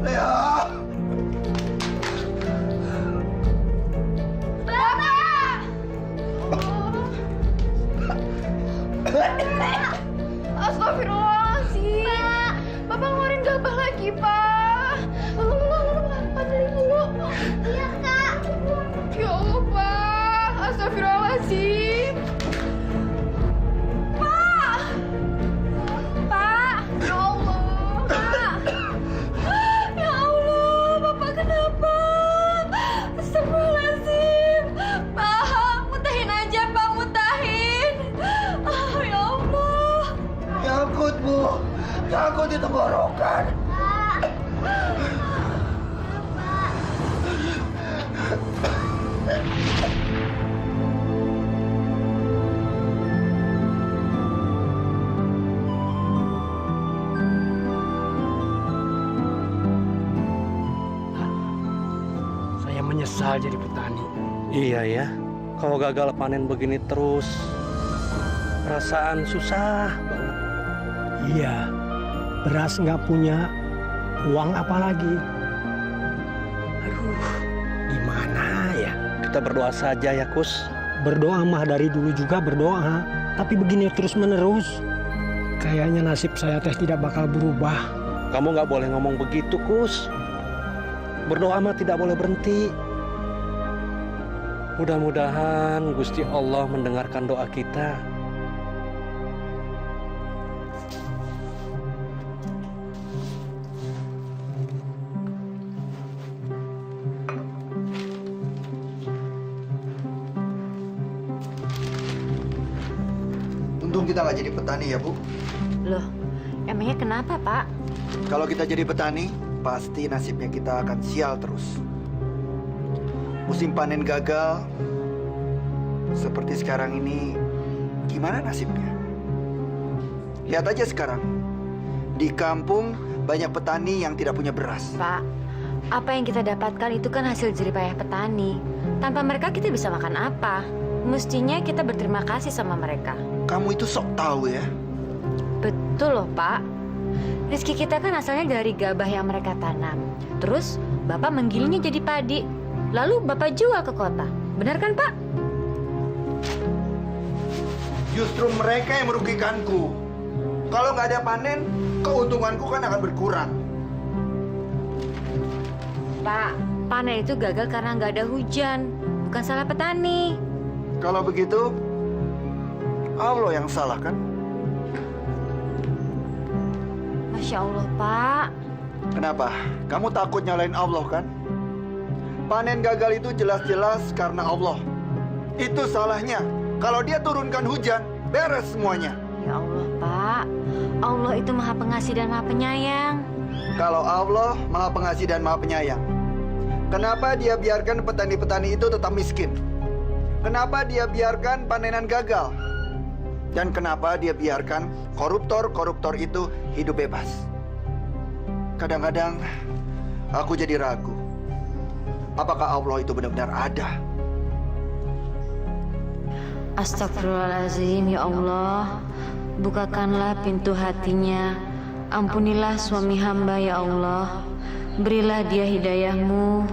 Lea! Astagfirullahaladzim. Pak. Bapak ngeluarin gabah lagi, Pak. Pak, beli dulu. Iya, Kak. Ya Allah, Pak. Astagfirullahaladzim. Pak. Pak. Ya Allah, Pak. Ya Allah, Bapak kenapa? Astagfirullahaladzim. Pak, mutahin aja, Pak. Mutahin. Ya Allah. Nyangkut, Bu. Nyangkut di tenggorokan. Saya menyesal jadi petani. Iya ya, kalau gagal panen begini terus, perasaan susah banget. Iya, beras nggak punya, uang apa lagi? Aduh, gimana ya? Kita berdoa saja ya, Kus. Berdoa mah dari dulu juga berdoa, tapi begini terus-menerus. Kayaknya nasib saya teh tidak bakal berubah. Kamu nggak boleh ngomong begitu, Kus. Berdoa mah tidak boleh berhenti. Mudah-mudahan Gusti Allah mendengarkan doa kita. Untung kita nggak jadi petani ya, Bu. Loh, emangnya kenapa, Pak? Kalau kita jadi petani, pasti nasibnya kita akan sial terus. Musim panen gagal, seperti sekarang ini, gimana nasibnya? Lihat aja sekarang, di kampung banyak petani yang tidak punya beras. Pak, apa yang kita dapatkan itu kan hasil jeripayah petani. Tanpa mereka kita bisa makan apa? Mestinya kita berterima kasih sama mereka. Kamu itu sok tahu ya. Betul loh, Pak. Rezeki kita kan asalnya dari gabah yang mereka tanam. Terus, Bapak menggilingnya jadi padi. Lalu Bapak jual ke kota. Benar kan, Pak? Justru mereka yang merugikanku. Kalau nggak ada panen, keuntunganku kan akan berkurang. Pak, panen itu gagal karena nggak ada hujan. Bukan salah petani. Kalau begitu, Allah yang salah kan? Masya Allah, Pak. Kenapa? Kamu takut nyalain Allah kan? Panen gagal itu jelas-jelas karena Allah. Itu salahnya. Kalau dia turunkan hujan, beres semuanya. Ya Allah, Pak. Allah itu maha pengasih dan maha penyayang. Kalau Allah maha pengasih dan maha penyayang, kenapa dia biarkan petani-petani itu tetap miskin? Kenapa dia biarkan panenan gagal? Dan kenapa dia biarkan koruptor-koruptor itu hidup bebas? Kadang-kadang aku jadi ragu. Apakah Allah itu benar-benar ada? Astagfirullahaladzim, ya Allah. Bukakanlah pintu hatinya. Ampunilah suami hamba, ya Allah. Berilah dia hidayah-Mu.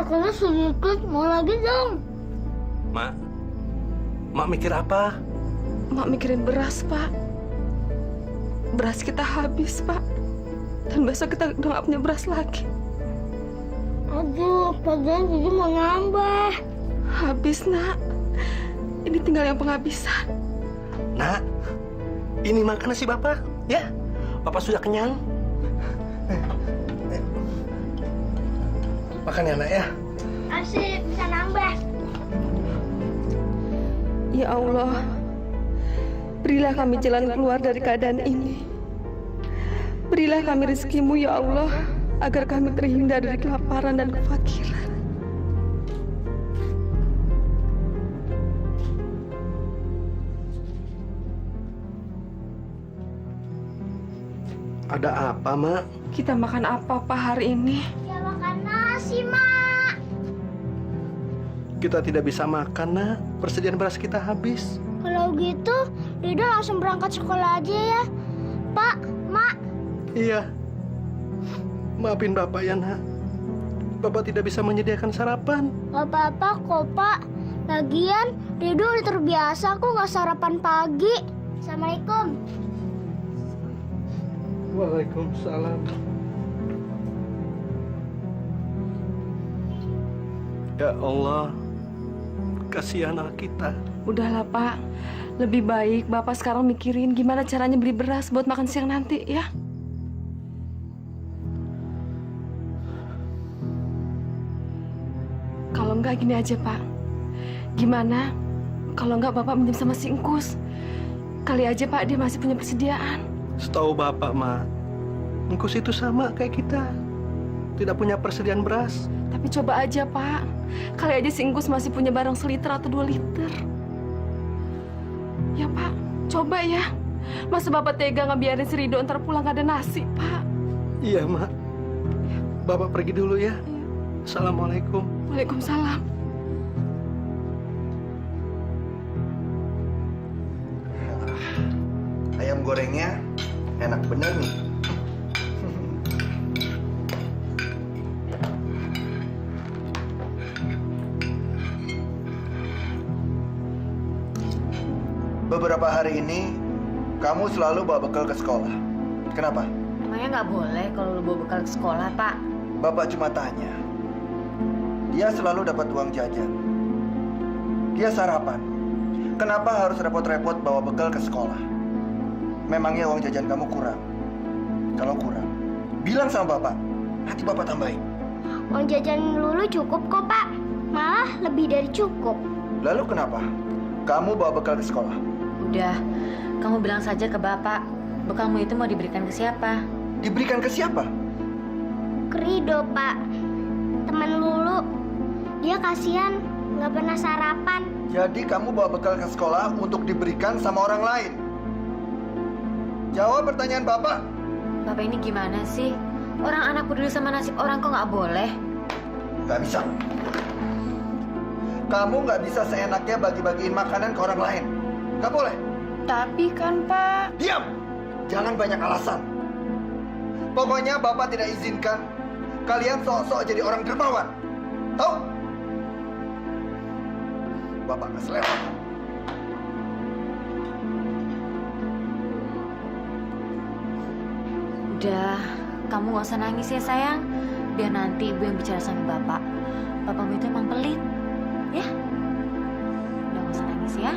makannya sedikit, mau lagi dong. Mak mikir apa? Mak mikirin beras, Pak. Beras kita habis, Pak. Dan besok kita udah gak punya beras lagi. Aduh, padahal jadi mau nambah. Habis, Nak. Ini tinggal yang penghabisan. Nak, ini makan nasi Bapak, ya? Bapak sudah kenyang. Makan ya, Nak, ya? Asik, bisa nambah. Ya Allah, berilah kami jalan keluar dari keadaan ini. Berilah kami rezeki-Mu, ya Allah, agar kami terhindar dari kelaparan dan kefakiran. Ada apa, Mak? Kita makan apa, Pak, hari ini? Ya makan nasi, Mak. Kita tidak bisa makan, Nak. Persediaan beras kita habis. Kalau gitu, Rido langsung berangkat sekolah aja ya. Pak, Mak. Iya. Maafin Bapak ya, Nak. Bapak tidak bisa menyediakan sarapan. Gak apa-apa kok, Pak. Lagian, Rido udah terbiasa kok nggak sarapan pagi. Assalamualaikum. Waalaikumsalam. Ya Allah, kasihan anak kita. Udahlah, Pak. Lebih baik Bapak sekarang mikirin gimana caranya beli beras buat makan siang nanti, ya? Kalau enggak gini aja, Pak. Gimana kalau enggak Bapak minjem sama si Engkus? Kali aja, Pak, dia masih punya persediaan. Setahu Bapak, Mak, Engkus itu sama kayak kita. Tidak punya persediaan beras. Tapi coba aja, Pak. Kali aja si Engkus masih punya barang seliter atau 2 liter. Ya, Pak. Coba ya. Masa Bapak tega ngebiarin si Rido ntar pulang gak ada nasi, Pak? Iya, Mak. Bapak pergi dulu ya. Assalamualaikum. Waalaikumsalam. Ayam gorengnya enak bener nih. Beberapa hari ini, kamu selalu bawa bekal ke sekolah. Kenapa? Emangnya nggak boleh kalau lu bawa bekal ke sekolah, Pak? Bapak cuma tanya. Dia selalu dapat uang jajan. Dia sarapan. Kenapa harus repot-repot bawa bekal ke sekolah? Memangnya uang jajan kamu kurang? Kalau kurang, bilang sama Bapak. Nanti Bapak tambahin. Uang jajan Lulu cukup kok, Pak. Malah lebih dari cukup. Lalu kenapa kamu bawa bekal ke sekolah? Udah, kamu bilang saja ke Bapak. Bekalmu itu mau diberikan ke siapa? Diberikan ke siapa? Ke Rido, Pak. Teman Lulu. Dia kasihan, nggak pernah sarapan. Jadi kamu bawa bekal ke sekolah untuk diberikan sama orang lain? Jawab pertanyaan Bapak. Bapak ini gimana sih? Orang anak peduli sama nasib orang kok nggak boleh? Nggak bisa. Kamu nggak bisa seenaknya bagi-bagiin makanan ke orang lain. Nggak boleh. Tapi kan, Pak. Diam! Jangan banyak alasan. Pokoknya Bapak tidak izinkan kalian sok-sok jadi orang dermawan. Tahu? Bapak nggak selera. Udah, kamu nggak usah nangis ya sayang. Biar nanti ibu yang bicara sama Bapak. Bapakmu itu emang pelit. Ya? Udah nggak usah nangis ya.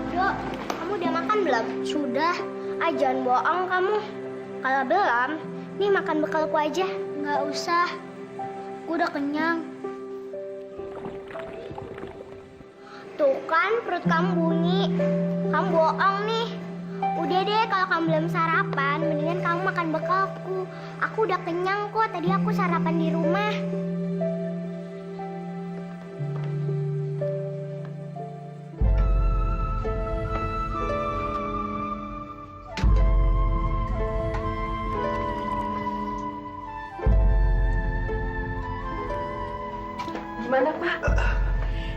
Dok, kamu udah makan belum? Sudah. Ah, jangan bohong kamu. Kalau belum, nih makan bekalku aja. Nggak usah. Aku udah kenyang. Tuh kan perut kamu bunyi. Kamu bohong nih. Udah deh, kalau kamu belum sarapan, mendingan kamu makan bekalku. Aku udah kenyang kok. Tadi aku sarapan di rumah. Gimana, Pak?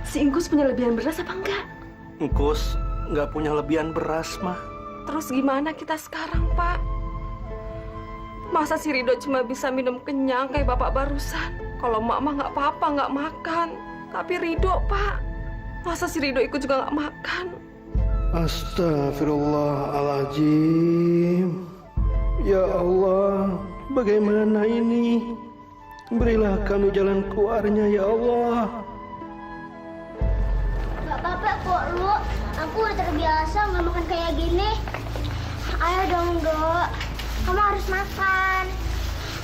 Si Ingkus punya lebihan beras apa enggak? Engkus nggak punya lebihan beras, mah. Terus gimana kita sekarang, Pak? Masa si Rido cuma bisa minum kenyang kayak bapak barusan? Kalau Mama nggak apa-apa, nggak makan. Tapi Rido, Pak, masa si Rido ikut juga nggak makan? Astagfirullahaladzim. Ya Allah, bagaimana ini? Berilah kami jalan keluarnya, ya Allah. Gak apa-apa kok, Lu. Aku udah terbiasa nggak makan kayak gini. Ayo dong, Dok. Kamu harus makan.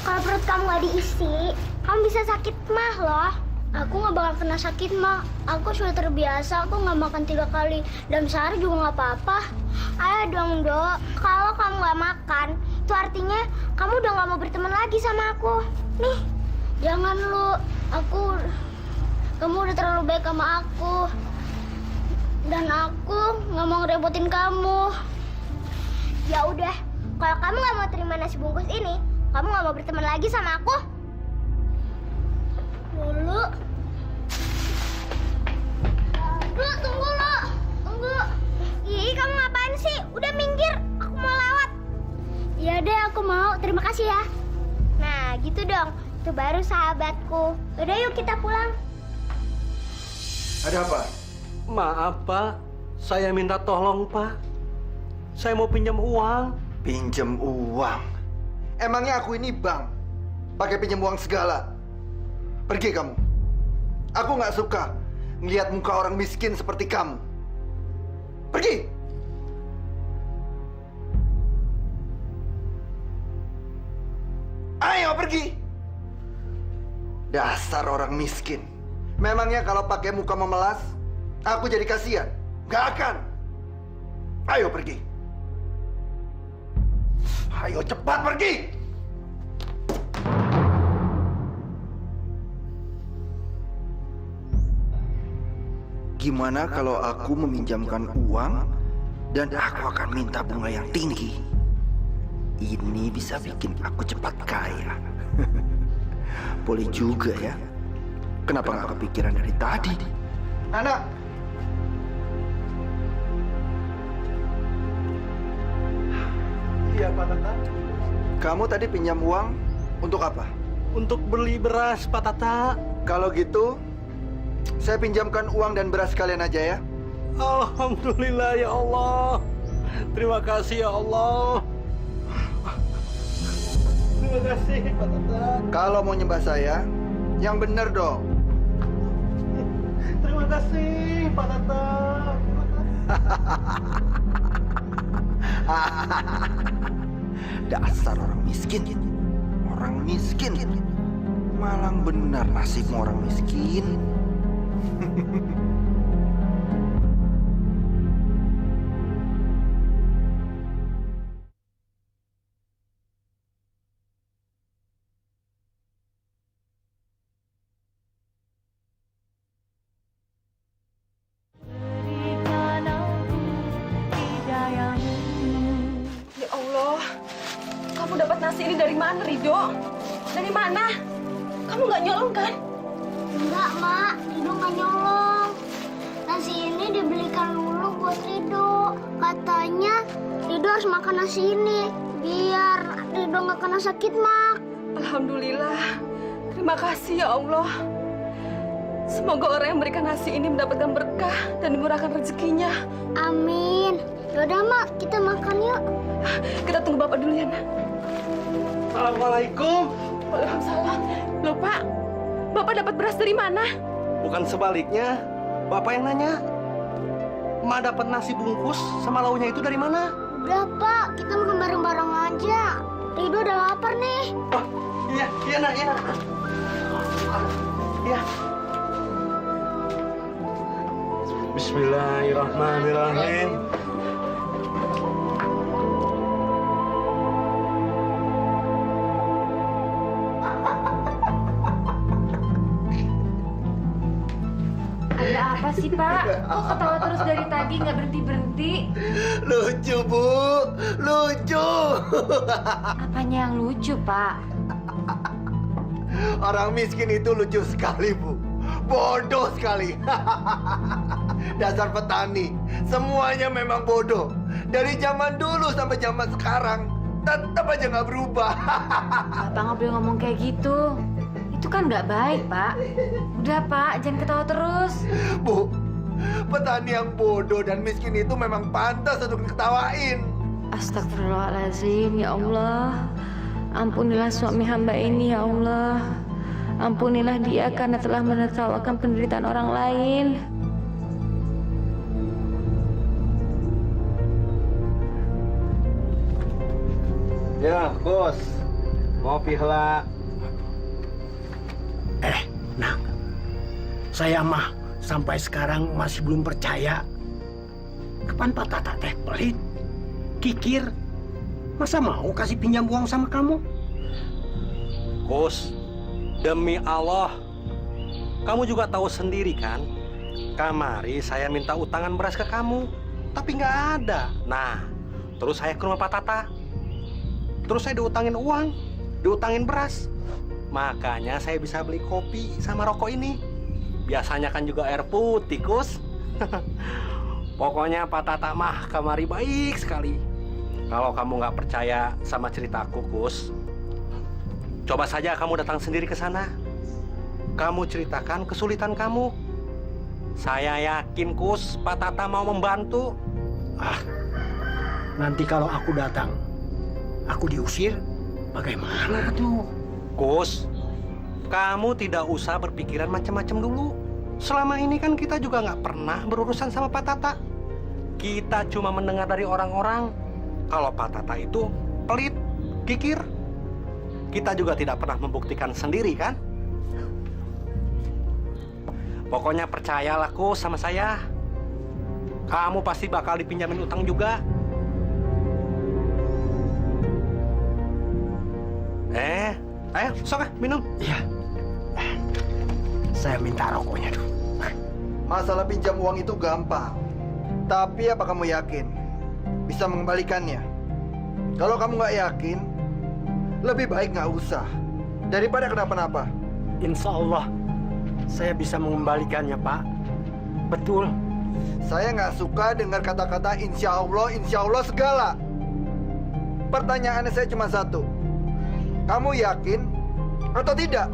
Kalau perut kamu nggak diisi, kamu bisa sakit mah loh. Aku nggak bakal kena sakit mah. Aku sudah terbiasa. Aku nggak makan 3 kali dalam sehari juga nggak apa-apa. Ayo dong, Dok. Kalau kamu nggak makan, itu artinya kamu udah nggak mau berteman lagi sama aku. Nih, jangan Lu. Kamu udah terlalu baik sama aku. Dan aku nggak mau ngerepotin kamu. Ya udah, kalau kamu nggak mau terima nasi bungkus ini, kamu nggak mau berteman lagi sama aku. Dulu. Lu tunggu lo. Tunggu. Ih, kamu ngapain sih? Udah minggir. Aku mau lewat. Ya deh, aku mau. Terima kasih ya. Nah, gitu dong. Itu baru sahabatku. Udah yuk kita pulang. Ada apa? Maaf, Pak. Saya minta tolong, Pak. Saya mau pinjam uang. Pinjam uang? Emangnya aku ini bank? Pakai pinjam uang segala? Pergi kamu. Aku nggak suka ngelihat muka orang miskin seperti kamu. Pergi! Ayo pergi! Dasar orang miskin. Memangnya kalau pakai muka memelas, aku jadi kasihan? Gak akan. Ayo pergi. Ayo cepat pergi! Gimana kalau aku meminjamkan uang dan aku akan minta bunga yang tinggi? Ini bisa bikin aku cepat kaya. Boleh juga ya. Kenapa nggak kepikiran dari tadi? Anak! Iya, Pak Tata. Kamu tadi pinjam uang untuk apa? Untuk beli beras, Pak Tata. Kalau gitu, saya pinjamkan uang dan beras kalian aja ya. Alhamdulillah, ya Allah. Terima kasih, ya Allah. Terima kasih, Pak Tata. Kalau mau nyembah saya, yang benar dong. Terima kasih, Pak Tata. Dasar orang miskin. Orang miskin. Malang benar nasibmu orang miskin. Ya Allah, kamu dapat nasi ini dari mana, Rido? Dari mana? Kamu nggak nyolong kan? Enggak, Mak. Rido nggak nyolong. Nasi ini dibelikan dulu buat Rido. Katanya Rido harus makan nasi ini biar Rido nggak kena sakit, Mak. Alhamdulillah. Terima kasih ya Allah. Semoga orang yang memberikan nasi ini mendapatkan berkah dan dimurahkan rezekinya. Amin. Yaudah, Mak, kita makan yuk. Kita tunggu Bapak dulu ya, Nak. Assalamualaikum. Waalaikumsalam. Loh, Pak, Bapak dapat beras dari mana? Bukan sebaliknya. Bapak yang nanya. Ma dapat nasi bungkus sama lauknya itu dari mana? Udah, Pak, kita makan bareng-bareng aja. Rido udah lapar nih. Oh, iya, iya, Nak, iya. Iya. Bismillahirrahmanirrahim. Ada apa sih, Pak? Kok ketawa terus dari tadi nggak berhenti-berhenti? Lucu, Bu. Lucu. Apanya yang lucu, Pak? Orang miskin itu lucu sekali, Bu. Bodoh sekali. Dasar petani. Semuanya memang bodoh. Dari zaman dulu sampai zaman sekarang. Tetap aja nggak berubah. Bapak nggak boleh ngomong kayak gitu. Itu kan nggak baik, Pak. Udah, Pak, jangan ketawa terus. Bu, petani yang bodoh dan miskin itu memang pantas untuk diketawain. Astagfirullahaladzim, ya Allah. Ampunilah suami hamba ini, ya Allah. Ampunilah dia karena telah menertawakan penderitaan orang lain. Ya, Gus. Ngopi heula. Nah, saya mah sampai sekarang masih belum percaya. Kapan Pak Tata teh pelit, kikir, masa mau kasih pinjam uang sama kamu? Gus, demi Allah. Kamu juga tahu sendiri kan? Kamari saya minta utangan beras ke kamu, tapi nggak ada. Nah, terus saya ke rumah Pak Tata. Terus saya diutangin uang, diutangin beras. Makanya saya bisa beli kopi sama rokok ini. Biasanya kan juga air putih, Gus. Pokoknya Pak Tata mah kamari baik sekali. Kalau kamu nggak percaya sama ceritaku, Gus, coba saja kamu datang sendiri ke sana. Kamu ceritakan kesulitan kamu. Saya yakin, Gus, Pak Tata mau membantu. Nanti kalau aku datang, aku diusir, bagaimana tuh? Gus, kamu tidak usah berpikiran macam-macam dulu. Selama ini kan kita juga nggak pernah berurusan sama Pak Tata. Kita cuma mendengar dari orang-orang kalau Pak Tata itu pelit, kikir. Kita juga tidak pernah membuktikan sendiri kan? Pokoknya percayalah, Gus, sama saya. Kamu pasti bakal dipinjamin utang juga. Ayo, sok minum. Iya. Saya minta rokoknya dulu. Masalah pinjam uang itu gampang. Tapi apa kamu yakin bisa mengembalikannya? Kalau kamu nggak yakin, lebih baik nggak usah. Daripada kenapa-napa. Insya Allah, saya bisa mengembalikannya, Pak. Betul. Saya nggak suka dengar kata-kata insya Allah segala. Pertanyaannya saya cuma satu. Kamu yakin atau tidak?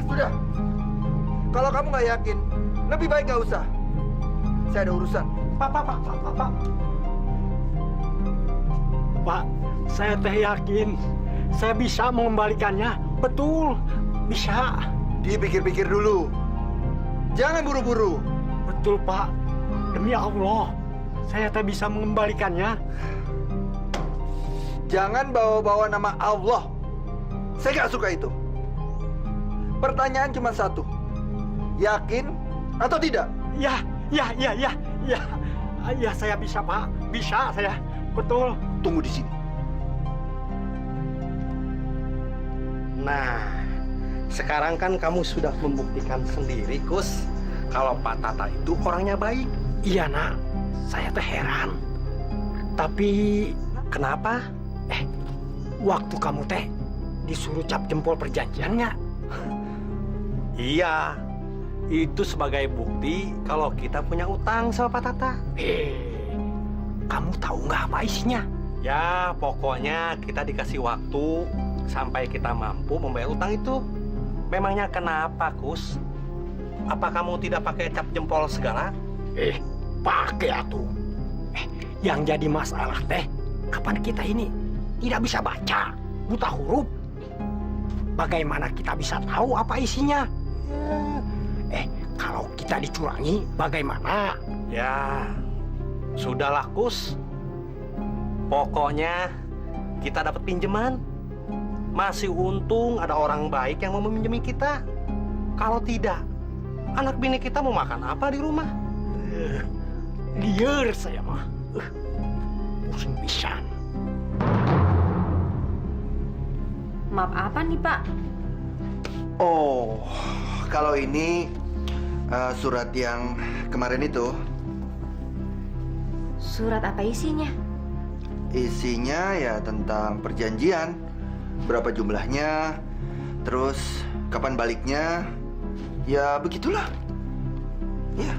Sudah. Kalau kamu nggak yakin, lebih baik nggak usah. Saya ada urusan. Pak. Pak, saya teh yakin saya bisa mengembalikannya. Betul, bisa. Dipikir-pikir dulu. Jangan buru-buru. Betul, Pak. Demi Allah, saya teh bisa mengembalikannya. Jangan bawa-bawa nama Allah. Saya nggak suka itu. Pertanyaan cuma satu. Yakin atau tidak? Ya, saya bisa, Pak. Bisa saya. Betul. Tunggu di sini. Nah, sekarang kan kamu sudah membuktikan sendiri, Gus, kalau Pak Tata itu orangnya baik. Iya, Nak. Saya teh heran. Tapi Kenapa? waktu kamu teh disuruh cap jempol perjanjian nggak? Iya, itu sebagai bukti kalau kita punya utang sama Pak Tata. Kamu tahu nggak apa isinya? Ya, pokoknya kita dikasih waktu sampai kita mampu membayar utang itu. Memangnya kenapa, Gus? Apa kamu tidak pakai cap jempol segala? Pakai atuh. Yang jadi masalah teh, kapan kita ini tidak bisa baca, buta huruf. Bagaimana kita bisa tahu apa isinya? Kalau kita dicurangi, bagaimana? Ya, sudahlah, Gus. Pokoknya kita dapat pinjaman. Masih untung ada orang baik yang mau meminjami kita. Kalau tidak, anak bini kita mau makan apa di rumah? Liar saya mah. Pusing pisan. Maaf apa nih, Pak? Oh, kalau ini surat yang kemarin itu. Surat apa isinya? Isinya ya tentang perjanjian. Berapa jumlahnya, terus kapan baliknya. Ya begitulah. Ya.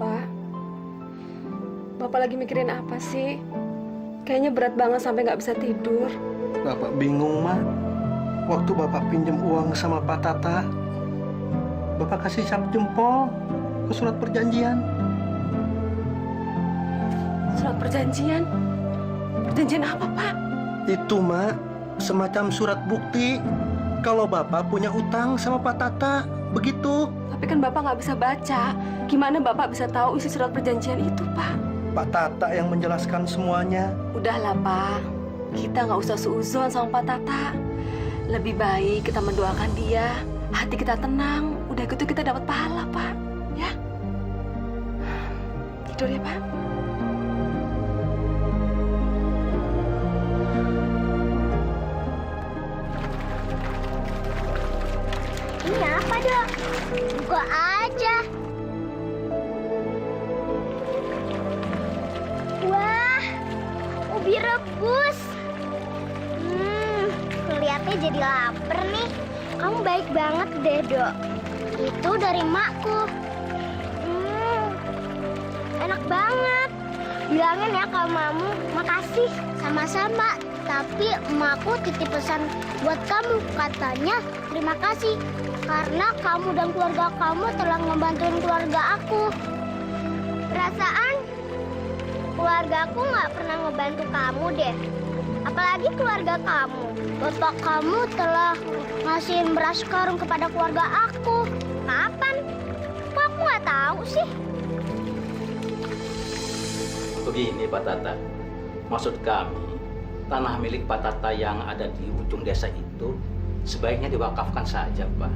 Pak, Bapak lagi mikirin apa sih? Kayaknya berat banget sampai nggak bisa tidur. Bapak bingung, Mak. Waktu Bapak pinjam uang sama Pak Tata, Bapak kasih cap jempol ke surat perjanjian. Surat perjanjian? Perjanjian apa, Pak? Itu, Mak, semacam surat bukti kalau Bapak punya utang sama Pak Tata. Begitu. Tapi kan Bapak nggak bisa baca. Gimana Bapak bisa tahu isi surat perjanjian itu, Pak? Pak Tata yang menjelaskan semuanya. Udahlah, Pak. Kita nggak usah suuzon sama Pak Tata. Lebih baik kita mendoakan dia. Hati kita tenang. Udah gitu kita dapat pahala, Pak. Ya? Tidur ya, Pak. Ini apa, Dok? Buka aja. Wah, ubi rebus. Kelihatannya jadi lapar nih. Kamu baik banget deh, Dok. Itu dari makku. Enak banget. Bilangin ya ke mamamu, makasih. Sama-sama. Tapi emakku titip pesan buat kamu. Katanya terima kasih. Karena kamu dan keluarga kamu telah ngebantuin keluarga aku. Perasaan keluarga aku nggak pernah ngebantu kamu deh. Apalagi keluarga kamu. Bapak kamu telah ngasihin beras karung kepada keluarga aku. Kapan? Kok aku nggak tahu sih? Begini Pak Tata, maksud kami tanah milik Pak Tata yang ada di ujung desa itu sebaiknya diwakafkan saja, Pak.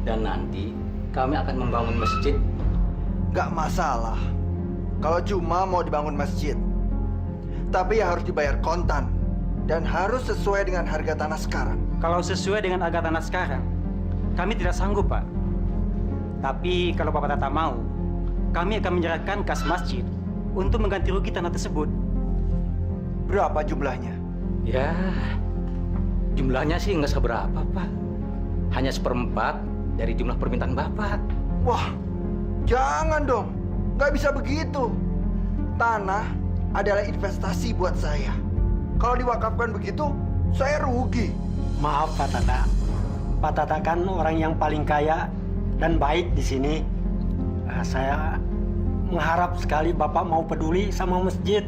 Dan nanti kami akan membangun masjid. Gak masalah kalau cuma mau dibangun masjid. Tapi ya harus dibayar kontan. Dan harus sesuai dengan harga tanah sekarang. Kalau sesuai dengan harga tanah sekarang, kami tidak sanggup, Pak. Tapi kalau Bapak Tata mau, kami akan menyerahkan kas masjid untuk mengganti rugi tanah tersebut. Berapa jumlahnya? Ya, jumlahnya sih nggak seberapa, Pak. Hanya 1/4 dari jumlah permintaan Bapak. Wah, jangan dong. Nggak bisa begitu. Tanah adalah investasi buat saya. Kalau diwakafkan begitu, saya rugi. Maaf Pak Tata. Pak Tata kan orang yang paling kaya dan baik di sini. Saya mengharap sekali Bapak mau peduli sama masjid.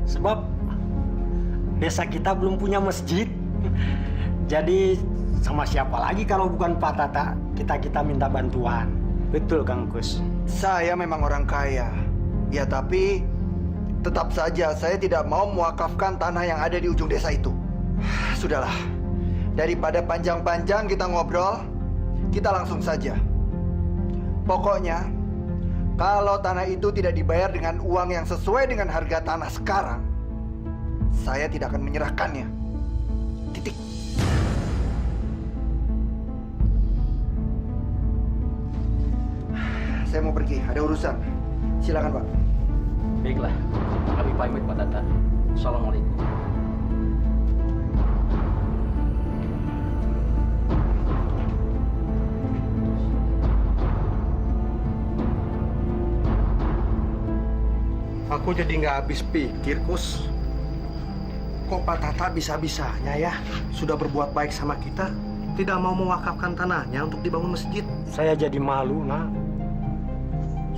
Sebab desa kita belum punya masjid. Jadi sama siapa lagi kalau bukan Pak Tata kita minta bantuan. Betul, Kang Kus. Saya memang orang kaya. Ya tapi tetap saja saya tidak mau mewakafkan tanah yang ada di ujung desa itu. Sudahlah. Daripada panjang-panjang kita ngobrol, kita langsung saja. Pokoknya, kalau tanah itu tidak dibayar dengan uang yang sesuai dengan harga tanah sekarang, saya tidak akan menyerahkannya. Titik. Saya mau pergi, ada urusan. Silakan, Pak. Baiklah, kami pamit Pak Tata. Assalamualaikum. Aku jadi nggak habis pikir, Kus. Kok Pak Tata bisa-bisanya ya sudah berbuat baik sama kita, tidak mau mewakafkan tanahnya untuk dibangun masjid. Saya jadi malu, Nak.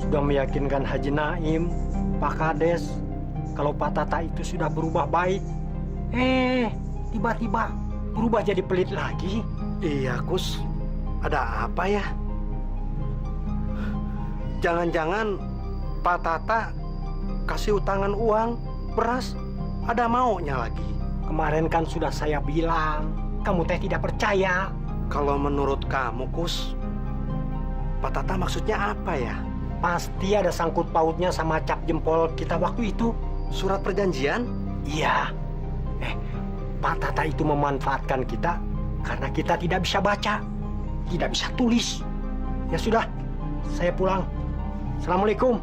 Sudah meyakinkan Haji Naim, Pak Kades, kalau Pak Tata itu sudah berubah baik. Tiba-tiba berubah jadi pelit lagi. Iya, Kus. Ada apa ya? Jangan-jangan Pak Tata kasih utangan uang, beras, ada maunya lagi. Kemarin kan sudah saya bilang, kamu teh tidak percaya. Kalau menurut kamu, Kus, Pak Tata maksudnya apa ya? Pasti ada sangkut pautnya sama cap jempol kita waktu itu. Surat perjanjian? Iya. Pak Tata itu memanfaatkan kita karena kita tidak bisa baca, tidak bisa tulis. Ya sudah, saya pulang. Assalamualaikum.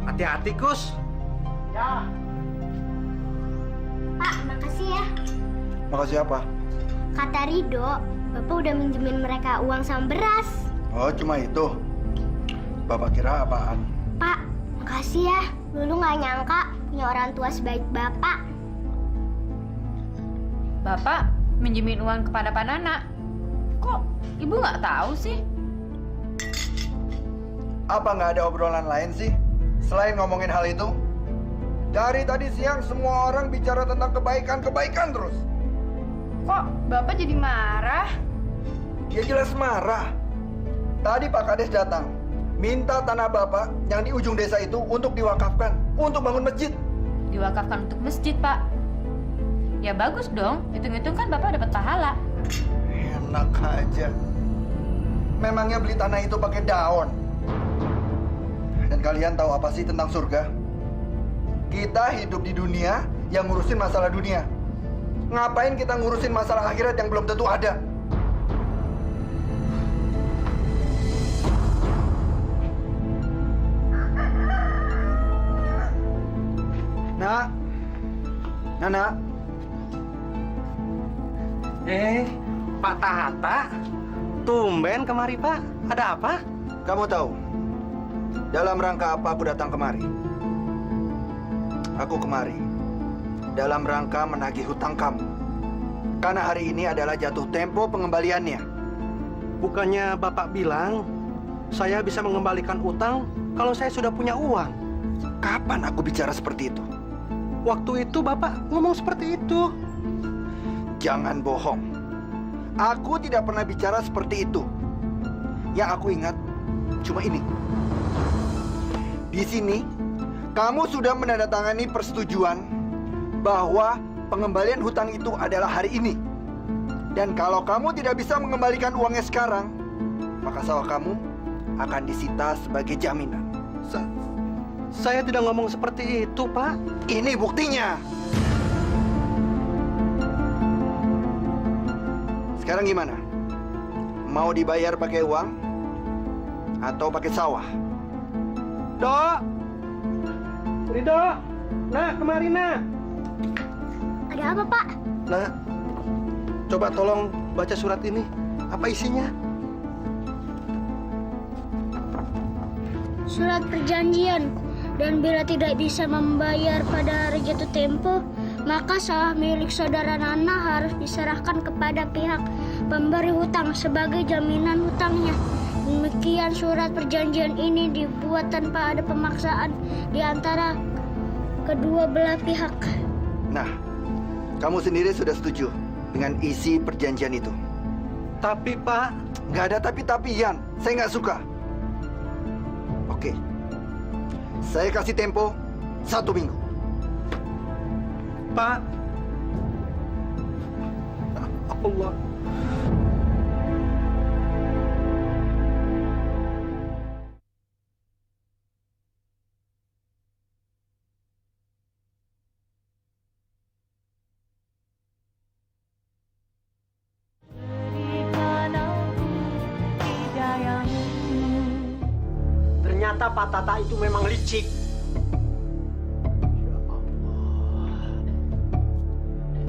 Hati-hati, Kus. Ya. Pak, makasih ya. Makasih apa? Kata Rido, Bapak udah minjemin mereka uang sama beras. Oh, cuma itu. Bapak kira apaan? Pak, makasih ya. Dulu nggak nyangka punya orang tua sebaik Bapak. Bapak minjemin uang kepada Pak Nana. Kok ibu nggak tahu sih? Apa nggak ada obrolan lain sih? Selain ngomongin hal itu? Dari tadi siang semua orang bicara tentang kebaikan-kebaikan terus. Kok Bapak jadi marah? Ya jelas marah. Tadi Pak Kades datang, minta tanah Bapak yang di ujung desa itu untuk diwakafkan, untuk bangun masjid. Diwakafkan untuk masjid, Pak. Ya bagus dong, hitung-hitung kan Bapak dapat pahala. Enak aja. Memangnya beli tanah itu pakai daun? Dan kalian tahu apa sih tentang surga? Kita hidup di dunia yang ngurusin masalah dunia. Ngapain kita ngurusin masalah akhirat yang belum tentu ada? Nak, Nana, Pak Tata, tumben kemari, Pak. Ada apa? kamu tahu dalam rangka apa aku datang kemari? Aku kemari dalam rangka menagih hutang kamu. Karena hari ini adalah jatuh tempo pengembaliannya. Bukannya Bapak bilang saya bisa mengembalikan utang kalau saya sudah punya uang? Kapan aku bicara seperti itu? Waktu itu Bapak ngomong seperti itu. Jangan bohong. Aku tidak pernah bicara seperti itu. Yang aku ingat cuma ini. Di sini, kamu sudah menandatangani persetujuan bahwa pengembalian hutang itu adalah hari ini. Dan kalau kamu tidak bisa mengembalikan uangnya sekarang, maka sawah kamu akan disita sebagai jaminan. Saya tidak ngomong seperti itu, Pak. Ini buktinya. Sekarang gimana? Mau dibayar pakai uang atau pakai sawah? Dok! Rido! Nah, kemari, nah. Ada apa, Pak? Nah, coba tolong baca surat ini. Apa isinya? Surat perjanjian. Dan bila tidak bisa membayar pada hari jatuh tempo, maka sawah milik saudara Nana harus diserahkan kepada pihak pemberi hutang sebagai jaminan hutangnya. Demikian surat perjanjian ini dibuat tanpa ada pemaksaan di antara kedua belah pihak. Nah, kamu sendiri sudah setuju dengan isi perjanjian itu? Tapi, Pak... Nggak ada tapi-tapian. Saya nggak suka. Oke. Saya kasih tempo 1 minggu. Pak... Allah... Ternyata Pak Tata itu memang licik. Ya Allah.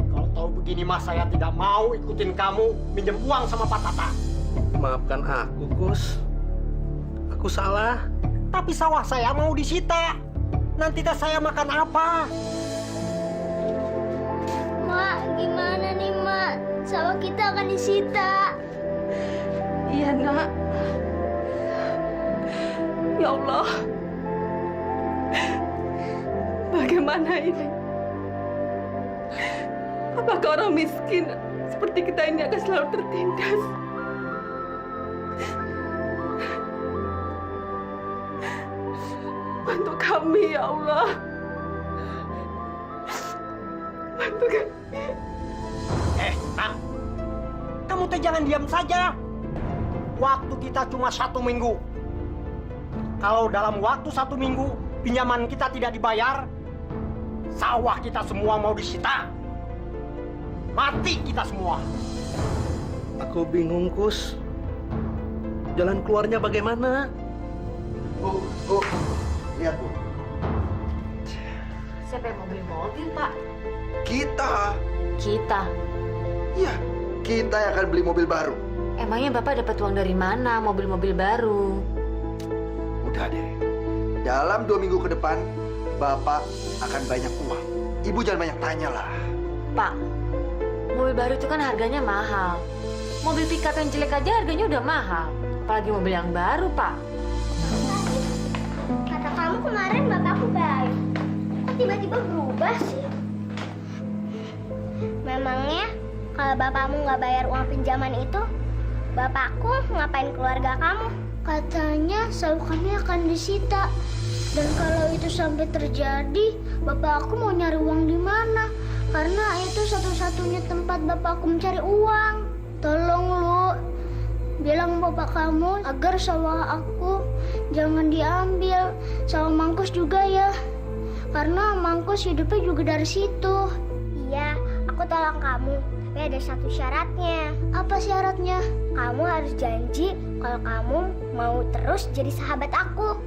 Kalau tahu begini mas, saya tidak mau ikutin kamu minjem uang sama Pak Tata. Maafkan aku, Gus. Aku salah. Tapi sawah saya mau disita. Nanti teh saya makan apa? Mak, gimana nih, Mak? Sawah kita akan disita. Iya, Nak. Ya Allah. Bagaimana ini? Apakah orang miskin seperti kita ini akan selalu tertindas? Bantu kami, ya Allah. Bantu kami. Nak, kamu teh jangan diam saja. Waktu kita cuma 1 minggu. Kalau dalam waktu 1 minggu pinjaman kita tidak dibayar, sawah kita semua mau disita. Mati kita semua. Aku bingung, Kus. Jalan keluarnya bagaimana? Bu, lihat Bu. Siapa yang mau beli mobil, Pak? Kita. Kita. Iya, kita yang akan beli mobil baru. Emangnya Bapak dapat uang dari mana mobil-mobil baru? Udah deh. Dalam 2 minggu ke depan, Bapak akan banyak uang. Ibu jangan banyak tanya lah. Pak, mobil baru itu kan harganya mahal. Mobil pickup yang jelek aja harganya udah mahal. Apalagi mobil yang baru, Pak. Kata kamu kemarin bapakku baik. Kok tiba-tiba berubah sih? Memangnya kalau bapakmu nggak bayar uang pinjaman itu, bapakku ngapain keluarga kamu? Katanya salukannya akan disita. Dan kalau itu sampai terjadi, bapakku mau nyari uang di mana? Karena itu satu-satunya tempat bapakku mencari uang. Tolong lu, bilang bapak kamu agar sawah aku jangan diambil. Sawah Mangkus juga ya. Karena Mangkus hidupnya juga dari situ. Iya, aku tolong kamu. Tapi ada satu syaratnya. Apa syaratnya? Kamu harus janji kalau kamu mau terus jadi sahabat aku.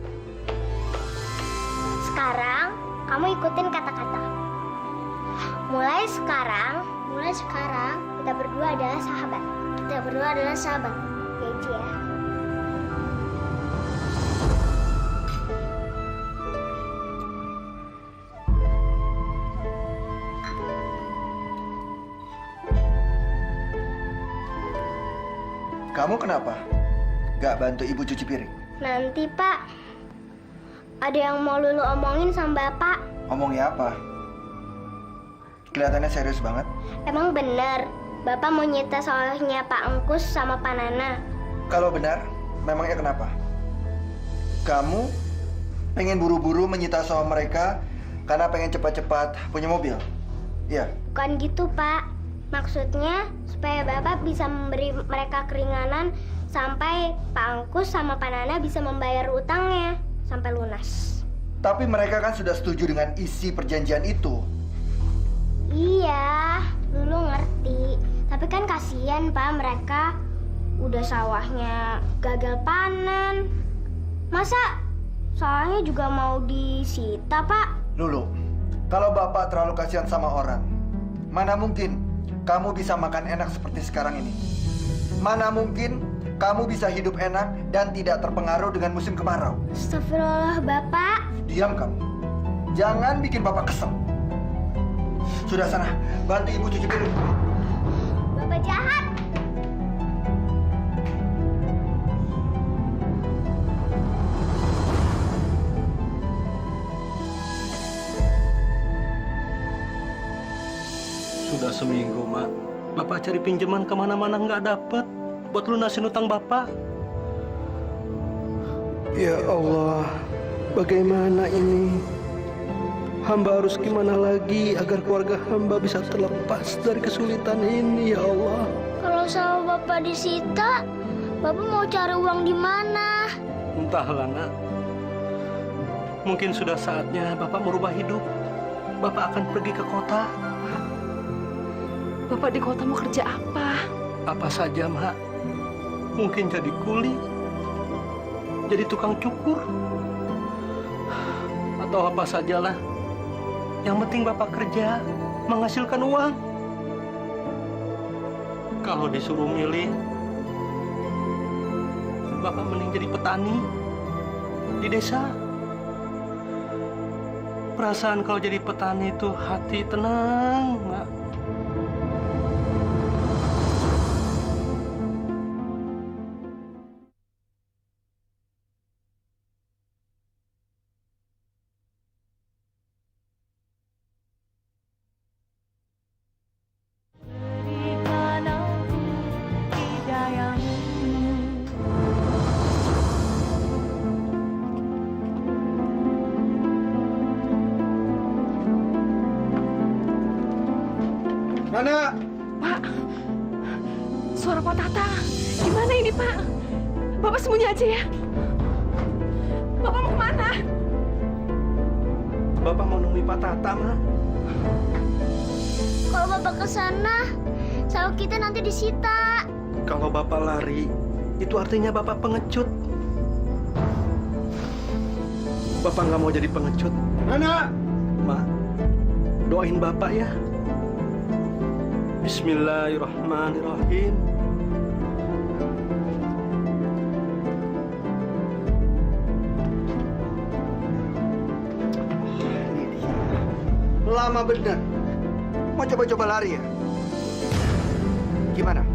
Sekarang, kamu ikutin kata-kata. Mulai sekarang, kita berdua adalah sahabat. Kita berdua adalah sahabat. Janji ya. Kamu kenapa? Gak bantu ibu cuci piring? Nanti, Pak. Ada yang mau Lulu omongin sama Bapak. Omongnya apa? Kelihatannya serius banget. Emang bener, Bapak mau nyita sawahnya Pak Engkus sama Pak Nana. Kalau benar, memangnya kenapa? Kamu pengen buru-buru menyita sawah mereka karena pengen cepat-cepat punya mobil? Iya. Bukan gitu, Pak. Maksudnya supaya Bapak bisa memberi mereka keringanan sampai Pak Angkus sama Pak Nana bisa membayar utangnya sampai lunas. Tapi mereka kan sudah setuju dengan isi perjanjian itu. Iya, Lulu ngerti. Tapi kan kasihan, Pak, mereka udah sawahnya gagal panen. Masa sawahnya juga mau disita, Pak? Lulu, kalau Bapak terlalu kasihan sama orang, mana mungkin kamu bisa makan enak seperti sekarang ini? Mana mungkin kamu bisa hidup enak dan tidak terpengaruh dengan musim kemarau? Astagfirullah, Bapak. Diam kamu. Jangan bikin Bapak kesel. Sudah sana, bantu ibu cuci piring. Bapak jahat. Sudah seminggu, Mak. Bapak cari pinjaman kemana-mana nggak dapet buat lunasin utang Bapak. Ya Allah, bagaimana ini? Hamba harus gimana lagi agar keluarga hamba bisa terlepas dari kesulitan ini, ya Allah? Kalau sawah Bapak disita, Bapak mau cari uang di mana? Entahlah, Nak. Mungkin sudah saatnya Bapak merubah hidup. Bapak akan pergi ke kota. Bapak di kota mau kerja apa? Apa saja, Mak. Mungkin jadi kuli, jadi tukang cukur, atau apa sajalah. Yang penting Bapak kerja, menghasilkan uang. Kalau disuruh milih, Bapak mending jadi petani di desa. Perasaan kalau jadi petani itu hati tenang, Mak. Mana? Pak, suara Pak Tata. Gimana ini, Pak? Bapak sembunyi aja ya. Bapak mau kemana? Bapak mau nemui Pak Tata, Ma. Kalau Bapak ke sana, sawah kita nanti disita. Kalau Bapak lari, itu artinya Bapak pengecut. Bapak nggak mau jadi pengecut. Mana? Ma, doain Bapak ya. Bismillahirrahmanirrahim. Ini dia. Lama bener. Mau coba-coba lari ya? Gimana?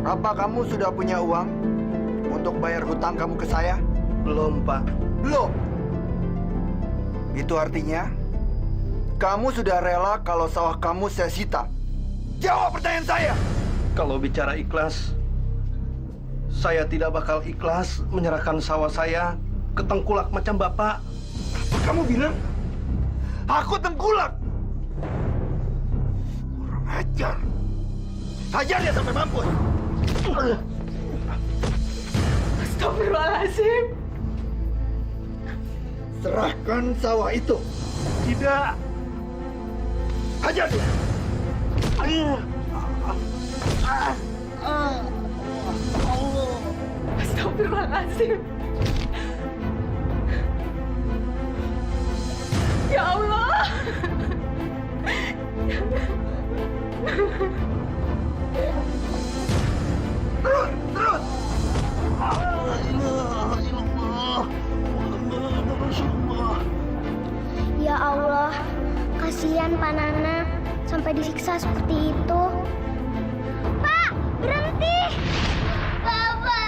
Apa kamu sudah punya uang untuk bayar hutang kamu ke saya? Belum, Pak. Belum. Itu artinya kamu sudah rela kalau sawah kamu saya sita. Jawab pertanyaan saya. Kalau bicara ikhlas, saya tidak bakal ikhlas menyerahkan sawah saya ke tengkulak macam Bapak. Apa kamu bilang? Aku tengkulak. Kurang ajar. Hajar dia sampai mampus. Astagfirullahaladzim. Serahkan sawah itu. Tidak. Hajar dia. Astagfirullahaladzim. Ya Allah. Terus, terus. Ya Allah, kasihan Pak Nana sampai disiksa seperti itu. Pak, berhenti! Bapak!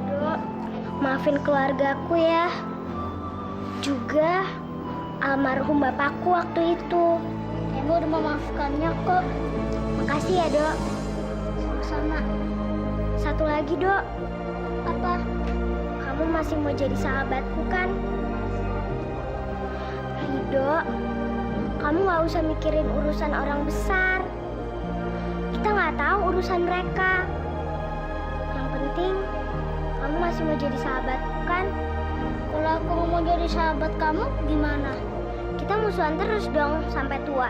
Dok, maafin keluargaku ya. Juga almarhum bapakku waktu itu. Ibu udah memaafkannya kok. Makasih ya, Dok. Sama-sama. Satu lagi, Dok. Apa? Kamu masih mau jadi sahabatku kan? Ayo, Dok. Kamu nggak usah mikirin urusan orang besar. Kita nggak tahu urusan mereka. Yang penting, kamu masih mau jadi sahabatku kan? Kalau aku mau jadi sahabat kamu, gimana? Kita musuhan terus dong sampai tua.